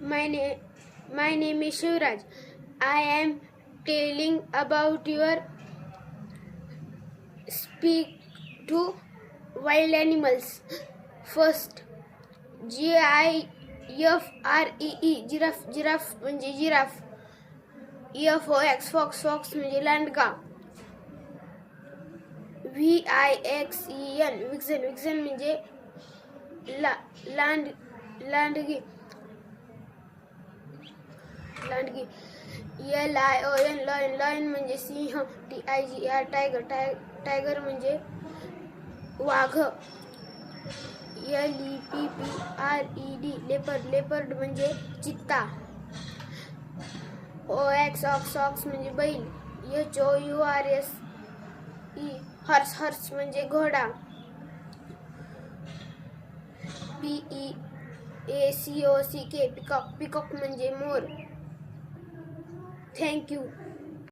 My name, my name is Shivraj. I am telling about your speak to wild animals. First, giraffe, giraffe म्हणजे giraffe. fox, fox म्हणजे लांडगा. vixen, vixen म्हणजे लांडगी. lion म्हणजे सिंह. tiger, tiger म्हणजे वाघ. leopard म्हणजे चित्ता. ox म्हणजे बैल. horse म्हणजे घोडा. peacock म्हणजे मोर. Thank you.